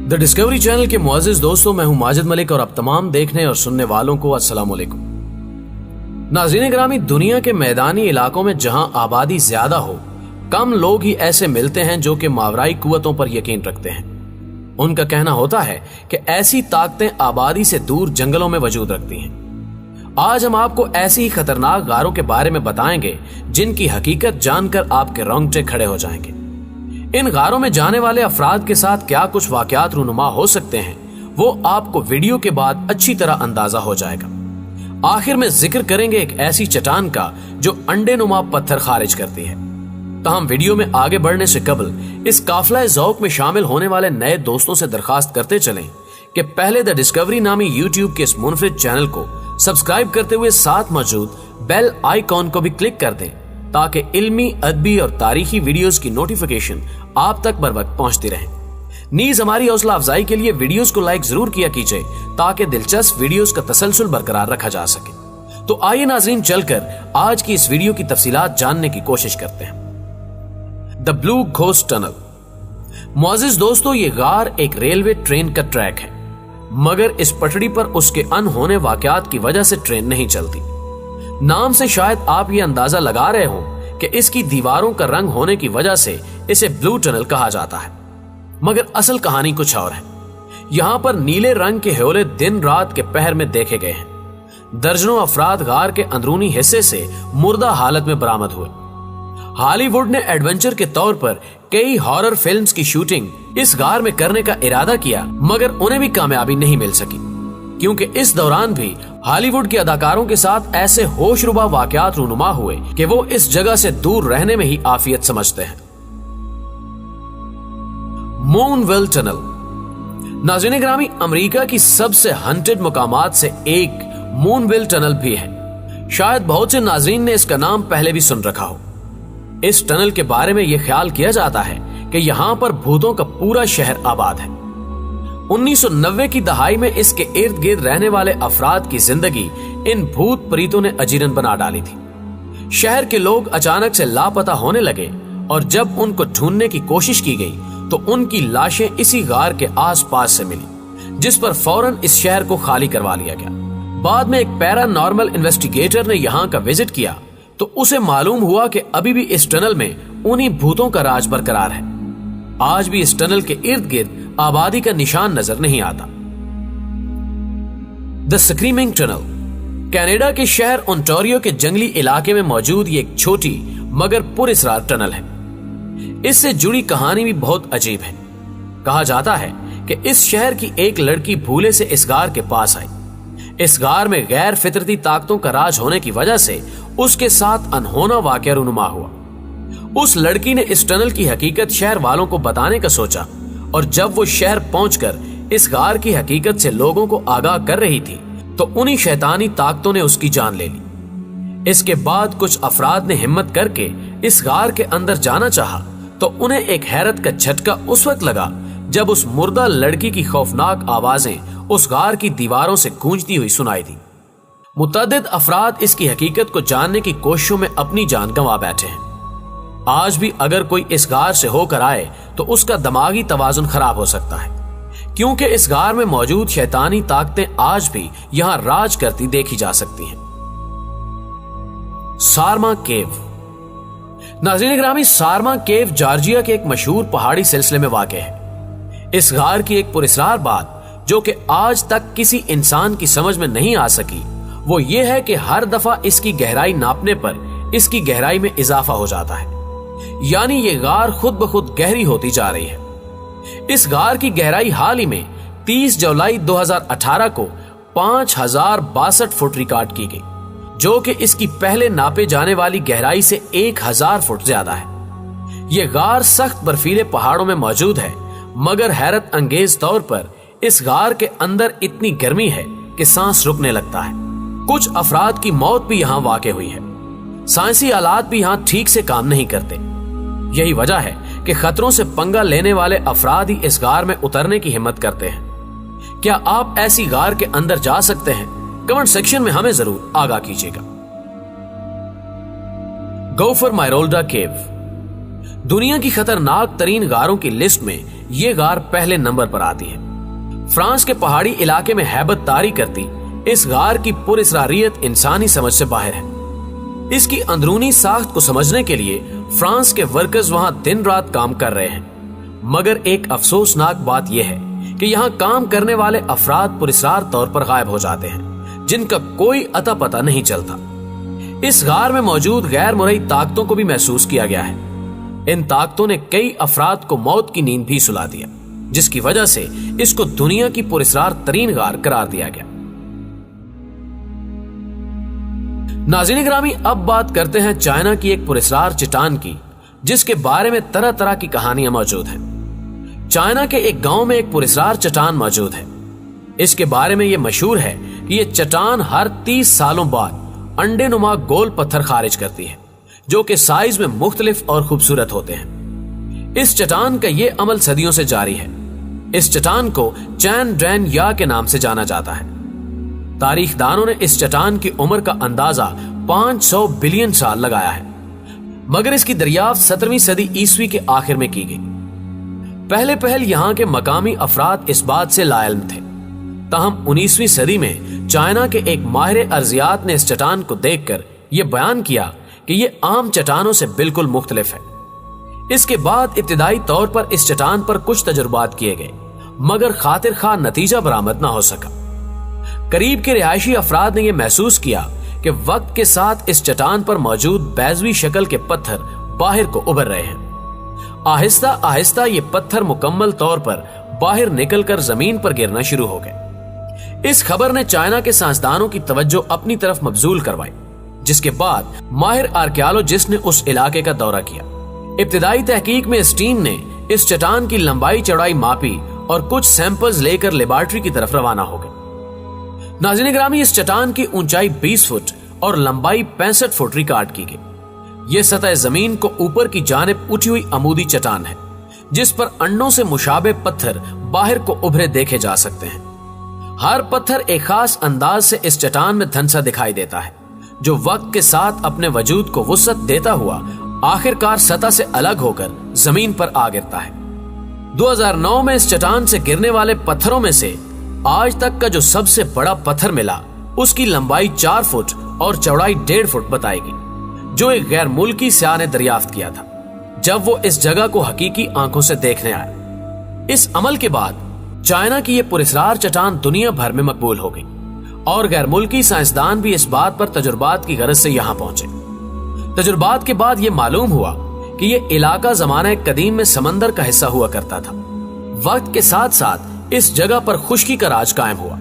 The discovery channel के मुअज़्ज़िज़ दोस्तों, मैं हूं माजिद मलिक और अब तमाम देखने और सुनने वालों को अस्सलाम वालेकुम। नाज़रीन गिरामी, दुनिया के मैदानी इलाकों में जहां आबादी ज्यादा हो, कम लोग ही ऐसे मिलते हैं जो कि मावराई कुव्वतों पर यकीन रखते हैं। उनका कहना होता है कि ऐसी ताकतें आबादी से दूर जंगलों में वजूद रखती हैं। आज हम आपको ऐसी ही खतरनाक गारों के बारे में बताएंगे जिनकी हकीकत जानकर आपके रोंगटे खड़े हो जाएंगे। इन गारों में जाने वाले अफराद के साथ क्या कुछ वाकयात रूनुमा हो सकते हैं, वो आपको वीडियो के बाद अच्छी तरह अंदाजा हो जाएगा। आखिर में जिक्र करेंगे एक ऐसी चट्टान का जो अंडे नुमा पत्थर खारिज करती है। तो हम वीडियो में आगे बढ़ने से कबल इस काफिला ज़ौक़ में शामिल होने वाले नए दोस्तों से दरखास्त करते चलें कि पहले द डिस्कवरी नामी यूट्यूब के इस मुनफरिद चैनल को सब्सक्राइब करते हुए साथ मौजूद बेल आइकॉन को भी क्लिक कर दें ताकि इल्मी, अदबी और तारीखी वीडियोस की नोटिफिकेशन आप तक बर वक्त पहुंचती रहे। नीज हमारी हौसला अफजाई के लिए वीडियोस को लाइक जरूर किया कीजिए ताकि दिलचस्प वीडियोस का तसलसल बरकरार रखा जा सके। तो आइए नाज़रीन, चलकर आज की इस वीडियो की तफसीलात जानने की कोशिश करते हैं। The blue ghost tunnel. मुअज़्ज़िज़ दोस्तों, ये गार एक रेलवे ट्रेन का ट्रैक है, मगर इस पटड़ी पर उसके अनहोने वाकयात की वजह से ट्रेन नहीं चलती। नाम से शायद आप ये अंदाजा लगा रहे हो कि इसकी दीवारों का रंग होने की वजह से इसे ब्लू टनल कहा जाता है, मगर असल कहानी कुछ और है। यहाँ पर नीले रंग के ह्योले दिन रात के पहर में देखे गए हैं। दर्जनों अफराद गार के अंदरूनी हिस्से से मुर्दा हालत में बरामद हुए। हॉलीवुड ने एडवेंचर के तौर पर कई हॉरर फिल्म्स की शूटिंग इस गार में करने का इरादा किया, मगर उन्हें भी कामयाबी नहीं मिल सकी, क्योंकि इस दौरान भी हॉलीवुड के अदाकारों के साथ ऐसे होशरुबा वाकयात रूनुमा हुए कि वो इस जगह से दूर रहने में ही आफियत समझते हैं। मूनवेल टनल। नाज़रीन ग्रामी, अमेरिका की सबसे हंटेड मुकामात से एक मूनवेल टनल भी है। शायद बहुत से नाज़रीन ने इसका नाम पहले भी सुन रखा हो। इस टनल के बारे में यह ख्याल किया जाता है कि यहाँ पर भूतों का पूरा शहर आबाद है। 1990 की दहाई में इसके इर्द गिर्द रहने वाले अफराद की जिंदगी इन भूत प्रीतों ने अजीरन बना डाली थी। शहर के लोग अचानक से लापता होने लगे और जब उनको ढूंढने की कोशिश की गई तो उनकी लाशें इसी गार के आसपास से मिली, जिस पर फौरन इस शहर को खाली करवा लिया गया। बाद में एक पैरानॉर्मल इन्वेस्टिगेटर ने यहाँ का विजिट किया तो उसे मालूम हुआ कि अभी भी इस टनल में उन्हीं भूतों का राज बरकरार है। आज भी इस टनल के इर्द गिर्द आबादी का निशान नजर नहीं आता। The screaming tunnel. कनाडा के शहर ओंटारियो के जंगली इलाके में मौजूद ये एक छोटी मगर पुरअसरार टनल है। इससे जुड़ी कहानी भी बहुत अजीब है। कहा जाता है कि इस शहर की एक लड़की भूले से इस गार के पास आई। इस गार में गैर फितरती ताकतों का राज होने की वजह से उसके साथ अनहोना वाकया रूनुमा हुआ। उस लड़की ने इस टनल की हकीकत शहर वालों को बताने का सोचा और जब वो शहर पहुंचकर इस गार की हकीकत से लोगों को आगाह कर रही थी तो उन्हीं शैतानी ताकतों ने उसकी जान ले ली। इसके बाद कुछ अफराद ने हिम्मत करके इस गार के अंदर जाना चाहा तो उन्हें एक हैरत का झटका उस वक्त लगा जब उस मुर्दा लड़की की खौफनाक आवाजें उस गार की दीवारों से गूंजती हुई सुनाई दी। मुतअद्दिद अफराद इसकी हकीकत को जानने की कोशिशों में अपनी जान गंवा बैठे हैं। आज भी अगर कोई इस गार से होकर आए तो उसका दिमागी तवाजुन खराब हो सकता है, क्योंकि इस गार में मौजूद शैतानी ताकतें आज भी यहाँ राज करती देखी जा सकती हैं। सारमा केव। नाज़रीन गिरामी, सारमा केव जॉर्जिया के एक मशहूर पहाड़ी सिलसिले में वाक़ है। इस गार की एक पुरअसरार बात जो कि आज तक किसी इंसान की समझ में नहीं आ सकी वो ये है कि हर दफा इसकी गहराई नापने पर इसकी गहराई में इजाफा हो जाता है, यानी ये गार खुद ब खुद गहरी होती जा रही है। इस गार की गहराई हाल ही में 30 जुलाई 2018 को 5062 फुट रिकॉर्ड की गई, जो कि इसकी पहले नापे जाने वाली गहराई से 1000 फुट ज्यादा है। ये गार सख्त बर्फीले पहाड़ों में मौजूद है, मगर हैरत अंगेज तौर पर इस गार के अंदर इतनी गर्मी है कि सांस रुकने लगता है। कुछ अफराद की मौत भी यहाँ वाक़ हुई है। साइंसी आलात भी यहाँ ठीक से काम नहीं करते। यही वजह है कि खतरों से पंगा लेने वाले अफराद ही इस गार में उतरने की हिम्मत करते हैं। क्या आप ऐसी गार के अंदर जा सकते हैं? कमेंट सेक्शन में हमें जरूर आगाह कीजिएगा। गोफर मायरोल्डा केव। दुनिया की खतरनाक तरीन गारों की लिस्ट में ये गार पहले नंबर पर आती है। फ्रांस के पहाड़ी इलाके में हैबत तारी करती इस गार की पुरअसरारियत इंसानी समझ से बाहर है। इसकी अंदरूनी साख्त को समझने के लिए फ्रांस के वर्कर्स वहां दिन रात काम कर रहे हैं, मगर एक अफसोसनाक बात यह है कि यहाँ काम करने वाले अफराद पुरअसरार तौर पर गायब हो जाते हैं, जिनका कोई अता पता नहीं चलता। इस गार में मौजूद गैर मुरई ताकतों को भी महसूस किया गया है। इन ताकतों ने कई अफराद को मौत की नींद भी सुला दिया, जिसकी वजह से इसको दुनिया की पुरअसरार तरीन गार करार दिया गया। नाज़रीन ग्रामी, अब बात करते हैं चाइना की एक पुरअसरार चट्टान की, जिसके बारे में तरह तरह की कहानियां मौजूद हैं। चाइना के एक गांव में एक पुरअसरार चट्टान मौजूद है। इसके बारे में यह मशहूर है कि यह चट्टान हर 30 सालों बाद अंडे नुमा गोल पत्थर खारिज करती है, जो कि साइज में मुख्तलिफ और खूबसूरत होते हैं। इस चट्टान का यह अमल सदियों से जारी है। इस चट्टान को चैन ड्रैन या के नाम से जाना जाता है। तारीखदानों ने इस चट्टान की उम्र का अंदाजा 500 बिलियन साल लगाया है, मगर इसकी दरियाफ्त 17वीं सदी ईस्वी के आखिर में की गई। पहले पहल यहाँ के मकामी अफराद इस बात से लाइल्म थे, ताहम 19वीं सदी में चाइना के एक माहिर अर्जियात ने इस चट्टान को देखकर यह बयान किया कि यह आम चट्टानों से बिल्कुल मुख्तलिफ है। इसके बाद इब्तिदाई तौर पर इस चट्टान पर कुछ तजुर्बात किए गए, मगर खातिर खा नतीजा बरामद ना हो सका। करीब के रिहायशी अफराद ने यह महसूस किया कि वक्त के साथ इस चट्टान पर मौजूद बैजवी शक्ल के पत्थर बाहर को उभर रहे हैं। आहिस्ता आहिस्ता ये पत्थर मुकम्मल तौर पर बाहर निकलकर जमीन पर गिरना शुरू हो गए। इस खबर ने चाइना के साइंसदानों की तवज्जो अपनी तरफ मबजूल करवाई, जिसके बाद माहिर आर्कियोलॉजिस्ट ने उस इलाके का दौरा किया। इब्तिदाई तहकीक में इस टीम ने इस चट्टान की लंबाई चौड़ाई मापी और कुछ सैंपल्स लेकर लेबोरेटरी की तरफ रवाना हो गए। नाज़रीन ग्रामी, इस चट्टान की ऊंचाई 20 फुट और लंबाई 65 फुट रिकॉर्ड की गई। यह सतह जमीन को ऊपर की जानिब उठी हुई अमूदी चट्टान है, जिस पर अंडों से मुशाबे पत्थर बाहर को उभरे देखे जा सकते हैं। हर पत्थर एक खास अंदाज से इस चट्टान में धंसा दिखाई देता है, जो वक्त के साथ अपने वजूद को वुसअत देता हुआ आखिरकार सतह से अलग होकर जमीन पर आ गिरता है। 2009 में इस चट्टान से गिरने वाले पत्थरों में से आज तक का जो सबसे बड़ा पत्थर मिला, उसकी लंबाई 4 फुट और चौड़ाई 1.5 फुट बताएगी, जो एक गैर मुल्की सियाह ने दरियाफ्त किया था जब वो इस जगह को हकीकी आंखों से देखने आए। इस अमल के बाद चाइना की यह पुरअसरार चट्टान दुनिया भर में मकबूल हो गई और गैर मुल्की साइंसदान भी इस बात पर तजुर्बात की गरज से यहाँ पहुंचे। तजुर्बात के बाद यह मालूम हुआ कि यह इलाका ज़माने कदीम में समंदर का हिस्सा हुआ करता था। वक्त के साथ साथ इस जगह पर खुश्की का राज कायम हुआ।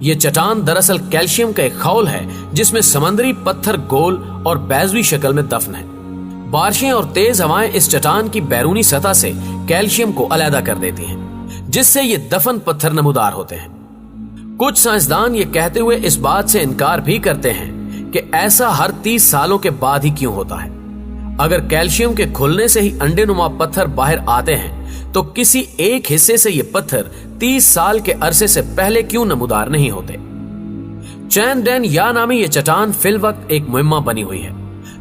यह चट्टान दरअसल कैल्शियम का एक खौल है, जिसमें समंदरी पत्थर गोल और बैजवी शक्ल में दफन है। बारिशें और तेज हवाएं इस चट्टान की बैरूनी सतह से कैल्शियम को अलहदा कर देती हैं, जिससे ये दफन पत्थर नमूदार होते हैं। कुछ साइंसदान ये कहते हुए इस बात से इनकार भी करते हैं कि ऐसा हर 30 सालों के बाद ही क्यों होता है। अगर कैल्शियम के खुलने से ही अंडे नुमा पत्थर बाहर आते हैं, तो किसी एक हिस्से से ये पत्थर 30 साल के अरसे से पहले क्यों नमूदार नहीं होते। चैन ड्रैन या नामी ये चट्टान फिल वक्त एक मुहिम्मा बनी हुई है,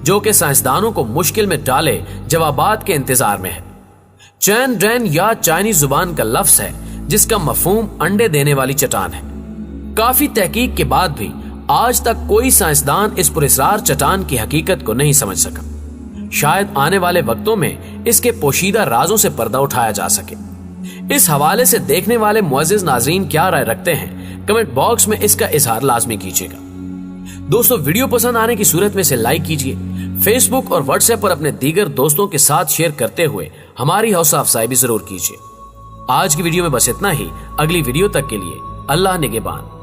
जो कि साइंसदानों को मुश्किल में डाले जवाबात के इंतजार में है। चैन ड्रैन या चाइनीज जुबान का लफ्ज है, जिसका मफहूम अंडे देने वाली चट्टान है। काफी तहकीक के बाद भी आज तक कोई साइंसदान इस पुरअसरार चट्टान की हकीकत को नहीं समझ सका। शायद आने वाले वक्तों में इसके पोशीदा राजों से पर्दा उठाया जा सके। इस हवाले से देखने वाले मुअज़्ज़िज़ नाज़रीन क्या राय रखते हैं, कमेंट बॉक्स में इसका इजहार लाजमी कीजिएगा। दोस्तों, वीडियो पसंद आने की सूरत में इसे लाइक कीजिए। फेसबुक और व्हाट्सएप पर अपने दीगर दोस्तों के साथ शेयर करते हुए हमारी हौसला अफजाई भी जरूर कीजिए। आज की वीडियो में बस इतना ही। अगली वीडियो तक के लिए अल्लाह निगहबान।